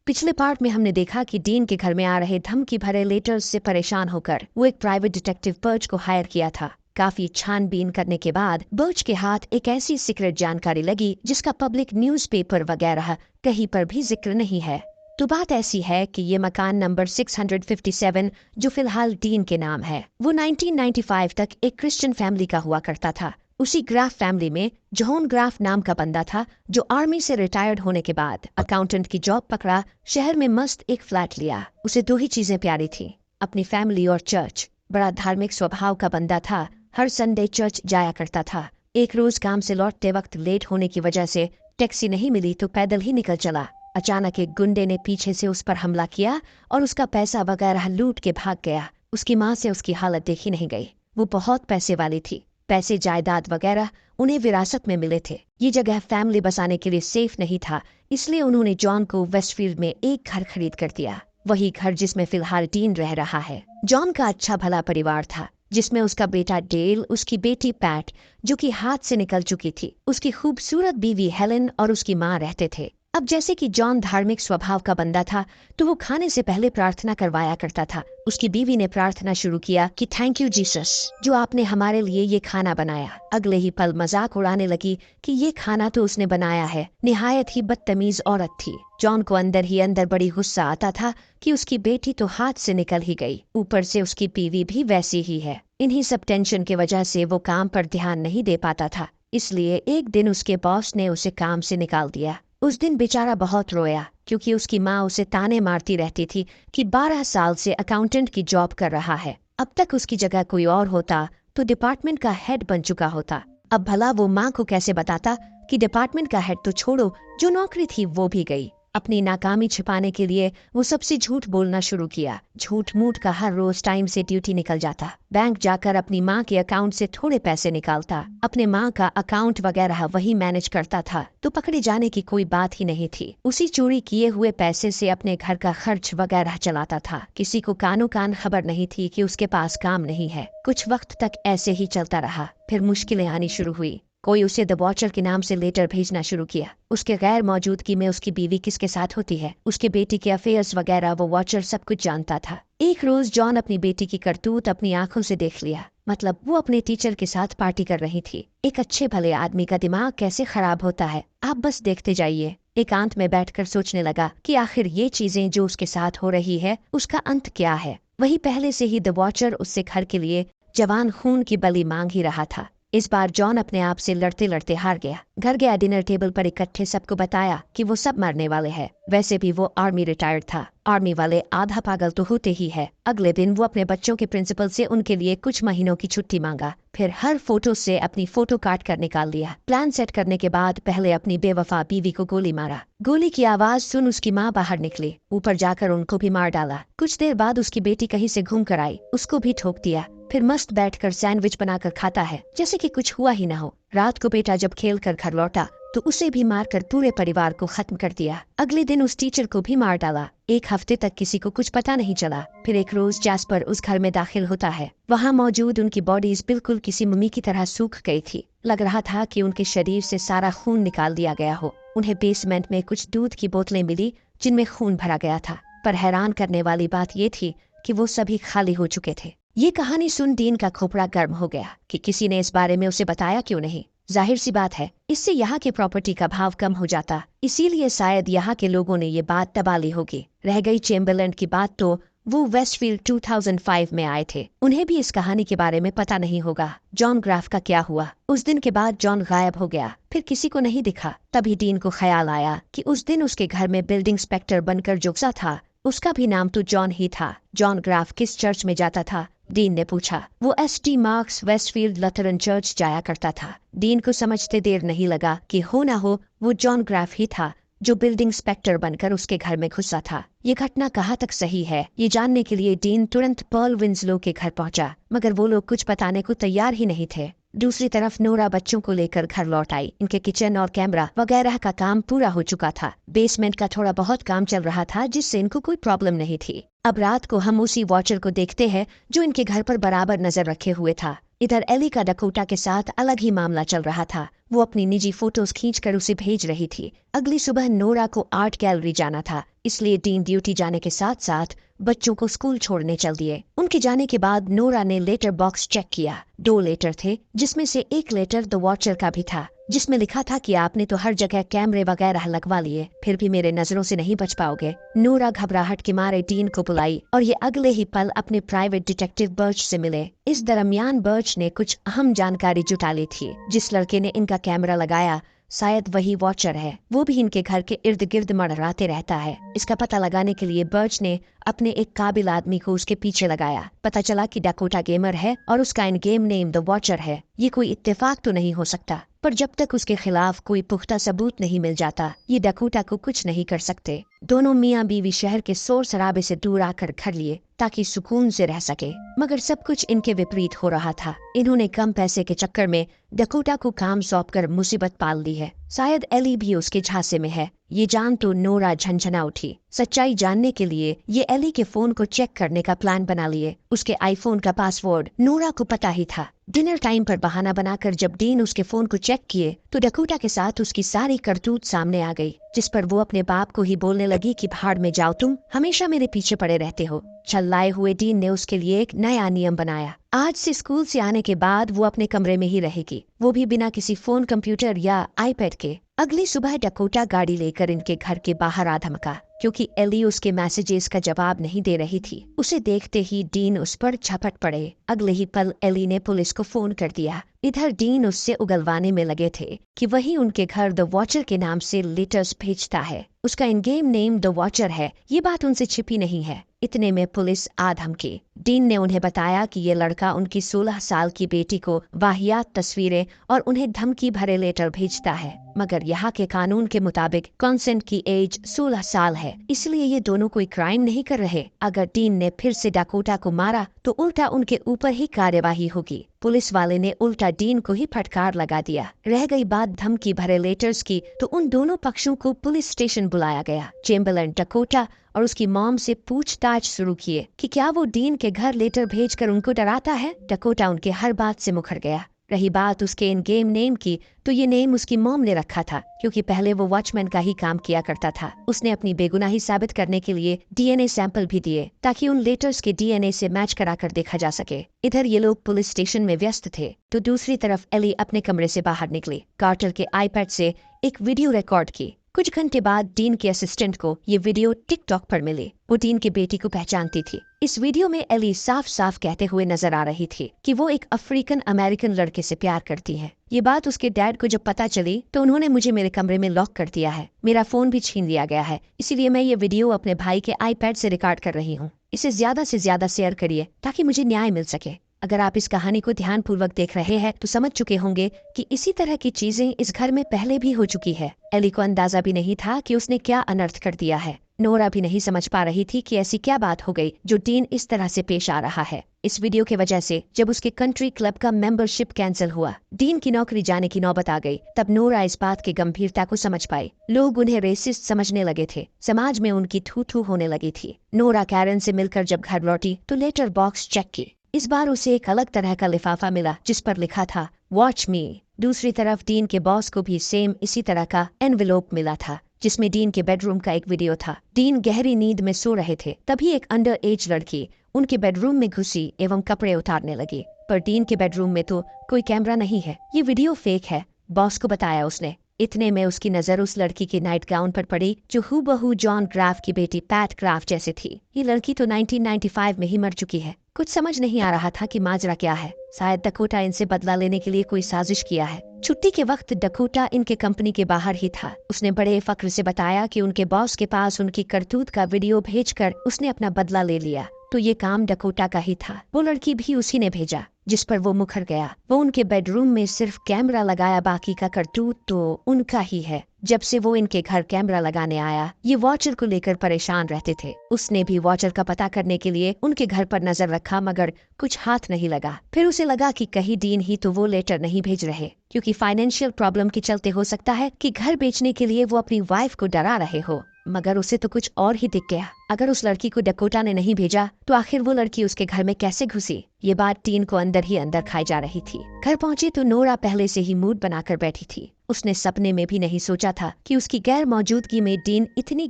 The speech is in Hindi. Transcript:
पिछले पार्ट में हमने देखा कि डीन के घर में आ रहे धमकी भरे लेटर्स से परेशान होकर वो एक प्राइवेट डिटेक्टिव बर्च को हायर किया था। काफी छानबीन करने के बाद बर्च के हाथ एक ऐसी सीक्रेट जानकारी लगी जिसका पब्लिक न्यूज़पेपर वगैरह कहीं पर भी जिक्र नहीं है। तो बात ऐसी है कि ये मकान नंबर 657 जो फिलहाल डीन के नाम है, वो 1995 तक एक क्रिश्चियन फैमिली का हुआ करता था। उसी ग्राफ फैमिली में जॉन ग्राफ नाम का बंदा था जो आर्मी से रिटायर्ड होने के बाद अकाउंटेंट की जॉब पकड़ा, शहर में मस्त एक फ्लैट लिया। उसे दो ही चीजें प्यारी थी, अपनी फैमिली और चर्च। बड़ा धार्मिक स्वभाव का बंदा था, हर संडे चर्च जाया करता था। एक रोज काम से लौटते वक्त लेट होने की वजह से टैक्सी नहीं मिली तो पैदल ही निकल चला। अचानक एक गुंडे ने पीछे से उस पर हमला किया और उसका पैसा वगैरह लूट के भाग गया। उसकी माँ से उसकी हालत देखी नहीं गई। वो बहुत पैसे वाली थी, पैसे जायदाद वगैरह उन्हें विरासत में मिले थे। ये जगह फैमिली बसाने के लिए सेफ नहीं था, इसलिए उन्होंने जॉन को वेस्टफील्ड में एक घर खरीद कर दिया, वही घर जिसमें फिलहाल डीन रह रहा है। जॉन का अच्छा भला परिवार था जिसमें उसका बेटा डेल, उसकी बेटी पैट जो कि हाथ से निकल चुकी थी, उसकी खूबसूरत बीवी हेलेन और उसकी माँ रहते थे। अब जैसे कि जॉन धार्मिक स्वभाव का बंदा था तो वो खाने से पहले प्रार्थना करवाया करता था। उसकी बीवी ने प्रार्थना शुरू किया कि थैंक यू जीसस जो आपने हमारे लिए ये खाना बनाया। अगले ही पल मजाक उड़ाने लगी कि ये खाना तो उसने बनाया है। निहायत ही बदतमीज औरत थी। जॉन को अंदर ही अंदर बड़ी गुस्सा आता था कि उसकी बेटी तो हाथ से निकल ही गई, ऊपर से उसकी बीवी भी वैसी ही है। इन्हीं सब टेंशन की वजह से वो काम पर ध्यान नहीं दे पाता था, इसलिए एक दिन उसके बॉस ने उसे काम से निकाल दिया। उस दिन बेचारा बहुत रोया क्योंकि उसकी माँ उसे ताने मारती रहती थी कि 12 साल से अकाउंटेंट की जॉब कर रहा है। अब तक उसकी जगह कोई और होता तो डिपार्टमेंट का हेड बन चुका होता। अब भला वो माँ को कैसे बताता कि डिपार्टमेंट का हेड तो छोड़ो, जो नौकरी थी वो भी गई। अपनी नाकामी छिपाने के लिए वो सबसे झूठ बोलना शुरू किया। झूठ मूठ का हर रोज टाइम से ड्यूटी निकल जाता, बैंक जाकर अपनी माँ के अकाउंट से थोड़े पैसे निकालता, अपने माँ का अकाउंट वगैरह वही मैनेज करता था, तो पकड़े जाने की कोई बात ही नहीं थी। उसी चोरी किए हुए पैसे से अपने घर का खर्च वगैरह चलाता था। किसी को कानो कान खबर नहीं थी कि उसके पास काम नहीं है। कुछ वक्त तक ऐसे ही चलता रहा, फिर मुश्किलें आनी शुरू हुई। कोई उसे द वॉचर के नाम से लेटर भेजना शुरू किया। उसके गैर मौजूदगी में उसकी बीवी किसके साथ होती है, उसके बेटी के अफेयर्स वगैरह वो वॉचर सब कुछ जानता था। एक रोज जॉन अपनी बेटी की करतूत अपनी आंखों से देख लिया। मतलब वो अपने टीचर के साथ पार्टी कर रही थी। एक अच्छे भले आदमी का दिमाग कैसे खराब होता है, आप बस देखते जाइए। एकांत में बैठकर सोचने लगा कि आखिर ये चीजें जो उसके साथ हो रही है उसका अंत क्या है। वही पहले से ही द वॉचर उससे घर के लिए जवान खून की बलि मांग ही रहा था। इस बार जॉन अपने आप से लड़ते लड़ते हार गया। घर गया, डिनर टेबल पर इकट्ठे सबको बताया कि वो सब मरने वाले हैं। वैसे भी वो आर्मी रिटायर्ड था, आर्मी वाले आधा पागल तो होते ही है। अगले दिन वो अपने बच्चों के प्रिंसिपल से उनके लिए कुछ महीनों की छुट्टी मांगा, फिर हर फोटो से अपनी फोटो काट कर निकाल लिया। प्लान सेट करने के बाद पहले अपनी बेवफा बीवी को गोली मारा। गोली की आवाज सुन उसकी माँ बाहर निकली, ऊपर जाकर उनको भी मार डाला। कुछ देर बाद उसकी बेटी कहीं से घूम कर आई, उसको भी ठोक दिया। फिर मस्त बैठकर सैंडविच बनाकर खाता है जैसे कि कुछ हुआ ही न हो। रात को बेटा जब खेल कर घर लौटा तो उसे भी मारकर पूरे परिवार को खत्म कर दिया। अगले दिन उस टीचर को भी मार डाला। एक हफ्ते तक किसी को कुछ पता नहीं चला। फिर एक रोज जैस्पर उस घर में दाखिल होता है। वहाँ मौजूद उनकी बॉडीज बिल्कुल किसी मम्मी की तरह सूख गई थी। लग रहा था कि उनके शरीर से सारा खून निकाल दिया गया हो। उन्हें बेसमेंट में कुछ दूध की बोतलें मिली जिनमें खून भरा गया था, पर हैरान करने वाली बात ये थी कि वो सभी खाली हो चुके थे। ये कहानी सुन डीन का खोपड़ा गर्म हो गया कि किसी ने इस बारे में उसे बताया क्यों नहीं। जाहिर सी बात है, इससे यहाँ के प्रॉपर्टी का भाव कम हो जाता, इसीलिए शायद यहाँ के लोगों ने ये बात दबा ली होगी। रह गई चेम्बरलैंड की बात, तो वो वेस्टफील्ड 2005 में आए थे, उन्हें भी इस कहानी के बारे में पता नहीं होगा। जॉन ग्राफ का क्या हुआ? उस दिन के बाद जॉन गायब हो गया, फिर किसी को नहीं दिखा। तभी डीन को ख्याल आया कि उस दिन उसके घर में बिल्डिंग इंस्पेक्टर बनकर जो घुसा था उसका भी नाम तो जॉन ही था। जॉन ग्राफ किस चर्च में जाता था? डीन ने पूछा। वो एस.टी. मार्क्स वेस्टफील्ड लथरन चर्च जाया करता था। डीन को समझते देर नहीं लगा कि हो ना हो वो जॉन ग्राफ ही था जो बिल्डिंग इंस्पेक्टर बनकर उसके घर में घुसा था। ये घटना कहाँ तक सही है, ये जानने के लिए डीन तुरंत पर्ल विंसलो के घर पहुंचा, मगर वो लोग कुछ बताने को तैयार ही नहीं थे। दूसरी तरफ नोरा बच्चों को लेकर घर लौट आई। इनके किचन और कैमरा वगैरह का काम पूरा हो चुका था। बेसमेंट का थोड़ा बहुत काम चल रहा था जिससे इनको कोई प्रॉब्लम नहीं थी। अब रात को हम उसी वॉचर को देखते हैं जो इनके घर पर बराबर नजर रखे हुए था। इधर एली का डकोटा के साथ अलग ही मामला चल रहा था। वो अपनी निजी फोटोज खींचकर उसे भेज रही थी। अगली सुबह नोरा को आर्ट गैलरी जाना था इसलिए डीन ड्यूटी जाने के साथ साथ बच्चों को स्कूल छोड़ने चल दिए। उनके जाने के बाद नोरा ने लेटर बॉक्स चेक किया। 2 लेटर थे, जिसमें से एक लेटर द वॉचर का भी था, जिसमें लिखा था कि आपने तो हर जगह कैमरे वगैरह लगवा लिए, फिर भी मेरे नजरों से नहीं बच पाओगे। नोरा घबराहट के मारे डीन को बुलाई और ये अगले ही पल अपने प्राइवेट डिटेक्टिव बर्च से मिले। इस दरमियान बर्च ने कुछ अहम जानकारी जुटा ली थी। जिस लड़के ने इनका कैमरा लगाया शायद वही वॉचर है। वो भी इनके घर के इर्द गिर्द मंडराते रहता है। इसका पता लगाने के लिए बर्च ने अपने एक काबिल आदमी को उसके पीछे लगाया। पता चला कि डकोटा गेमर है और उसका इन गेम नेम द वॉचर है। ये कोई इत्तेफाक तो नहीं हो सकता, पर जब तक उसके खिलाफ कोई पुख्ता सबूत नहीं मिल जाता ये डकोटा को कुछ नहीं कर सकते। दोनों मियाँ बीवी शहर के शोर शराबे से दूर आकर घर लिए ताकि सुकून से रह सके, मगर सब कुछ इनके विपरीत हो रहा था। इन्होंने कम पैसे के चक्कर में डकोटा को काम सौंपकर मुसीबत पाल दी है। शायद एली भी उसके झांसे में है। ये जान तो नोरा झंझना उठी। सच्चाई जानने के लिए ये एली के फोन को चेक करने का प्लान बना लिए। उसके आईफोन का पासवर्ड नोरा को पता ही था। डिनर टाइम पर बहाना बनाकर जब डीन उसके फोन को चेक किए तो डकोटा के साथ उसकी सारी करतूत सामने आ गई, जिस पर वो अपने बाप को ही बोलने लगी कि भाड़ में जाओ, तुम हमेशा मेरे पीछे पड़े रहते हो। छल्लाए हुए डीन ने उसके लिए एक नया नियम बनाया। आज से स्कूल से आने के बाद वो अपने कमरे में ही रहेगी, वो भी बिना किसी फोन, कंप्यूटर या आईपैड के। अगली सुबह डकोटा गाड़ी लेकर इनके घर के बाहर आ धमका, क्योंकि एली उसके मैसेजेस का जवाब नहीं दे रही थी। उसे देखते ही डीन उस पर झपट पड़े। अगले ही पल एली ने पुलिस को फोन कर दिया। इधर डीन उससे उगलवाने में लगे थे कि वही उनके घर द वॉचर के नाम से लेटर्स भेजता है। उसका इन गेम नेम द वॉचर है, ये बात उनसे छिपी नहीं है। इतने में पुलिस आ धमकी। डीन ने उन्हें बताया कि ये लड़का उनकी 16 साल की बेटी को वाहियात तस्वीरें और उन्हें धमकी भरे लेटर भेजता है, मगर यहाँ के कानून के मुताबिक कंसेंट की एज 16 साल है, इसलिए ये दोनों कोई क्राइम नहीं कर रहे। अगर डीन ने फिर से डकोटा को मारा तो उल्टा उनके ऊपर ही कार्यवाही होगी। पुलिस वाले ने उल्टा डीन को ही फटकार लगा दिया। रह गई बात धमकी भरे लेटर्स की, तो उन दोनों पक्षों को पुलिस स्टेशन बुलाया गया। चेम्बरलेन डकोटा और उसकी मॉम से पूछताछ शुरू किए कि क्या वो डीन के घर लेटर भेजकर उनको डराता है। डकोटा उनके हर बात से मुकर गया। रही बात उसके इन गेम नेम की, तो ये नेम उसकी मॉम ने रखा था, क्योंकि पहले वो वॉचमैन का ही काम किया करता था। उसने अपनी बेगुनाही साबित करने के लिए डीएनए सैंपल भी दिए, ताकि उन लेटर्स के डीएनए से मैच कराकर देखा जा सके। इधर ये लोग पुलिस स्टेशन में व्यस्त थे, तो दूसरी तरफ एली अपने कमरे से बाहर निकली। कार्टर के आईपैड से एक वीडियो रिकॉर्ड की। कुछ घंटे बाद डीन के असिस्टेंट को ये वीडियो टिकटॉक पर मिली। वो डीन की बेटी को पहचानती थी। इस वीडियो में एली साफ साफ कहते हुए नजर आ रही थी कि वो एक अफ्रीकन अमेरिकन लड़के से प्यार करती है। ये बात उसके डैड को जब पता चली तो उन्होंने मुझे मेरे कमरे में लॉक कर दिया है, मेरा फोन भी छीन लिया गया है, इसीलिए मैं ये वीडियो अपने भाई के आईपैड से रिकॉर्ड कर रही हूँ। इसे ज्यादा से ज्यादा शेयर करिए ताकि मुझे न्याय मिल सके। अगर आप इस कहानी को ध्यानपूर्वक देख रहे हैं तो समझ चुके होंगे कि इसी तरह की चीजें इस घर में पहले भी हो चुकी है। एली को अंदाजा भी नहीं था कि उसने क्या अनर्थ कर दिया है। नोरा भी नहीं समझ पा रही थी कि ऐसी क्या बात हो गई जो डीन इस तरह से पेश आ रहा है। इस वीडियो की वजह से जब उसके कंट्री क्लब का मेंबरशिप कैंसिल हुआ, डीन की नौकरी जाने की नौबत आ गई, तब नोरा इस बात की गंभीरता को समझ पाई। लोग उन्हें रेसिस्ट समझने लगे थे, समाज में उनकी थू थू होने लगी थी। नोरा कैरन से मिलकर जब घर लौटी तो लेटर बॉक्स चेक की। इस बार उसे एक अलग तरह का लिफाफा मिला जिस पर लिखा था वॉच मी। दूसरी तरफ डीन के बॉस को भी सेम इसी तरह का एनवेलोप मिला था, जिसमें डीन के बेडरूम का एक वीडियो था। डीन गहरी नींद में सो रहे थे, तभी एक अंडर एज लड़की उनके बेडरूम में घुसी एवं कपड़े उतारने लगी। पर डीन के बेडरूम में तो कोई कैमरा नहीं है, ये वीडियो फेक है, बॉस को बताया उसने। इतने में उसकी नजर उस लड़की के नाइट गाउन पर पड़ी जो हूबहू जॉन ग्राफ की बेटी पैट ग्राफ जैसे थी। ये लड़की तो 1995 में ही मर चुकी है। कुछ समझ नहीं आ रहा था कि माजरा क्या है। शायद डकोटा इनसे बदला लेने के लिए कोई साजिश किया है। छुट्टी के वक्त डकोटा इनके कंपनी के बाहर ही था। उसने बड़े फक्र से बताया कि उनके बॉस के पास उनकी करतूत का वीडियो भेजकर उसने अपना बदला ले लिया। तो ये काम डकोटा का ही था। वो लड़की भी उसी ने भेजा, जिस पर वो मुखर गया। वो उनके बेडरूम में सिर्फ कैमरा लगाया, बाकी का करतूत तो उनका ही है। जब से वो इनके घर कैमरा लगाने आया, ये वॉचर को लेकर परेशान रहते थे। उसने भी वॉचर का पता करने के लिए उनके घर पर नजर रखा, मगर कुछ हाथ नहीं लगा। फिर उसे लगा कि कहीं डीन ही तो वो लेटर नहीं भेज रहे, क्योंकि फाइनेंशियल प्रॉब्लम के चलते हो सकता है कि घर बेचने के लिए वो अपनी वाइफ को डरा रहे हो। मगर उसे तो कुछ और ही दिख गया। अगर उस लड़की को डकोटा ने नहीं भेजा तो आखिर वो लड़की उसके घर में कैसे घुसी? ये बात डीन को अंदर ही अंदर खाई जा रही थी। घर पहुंची तो नोरा पहले से ही मूड बनाकर बैठी थी। उसने सपने में भी नहीं सोचा था कि उसकी गैर मौजूदगी में डीन इतनी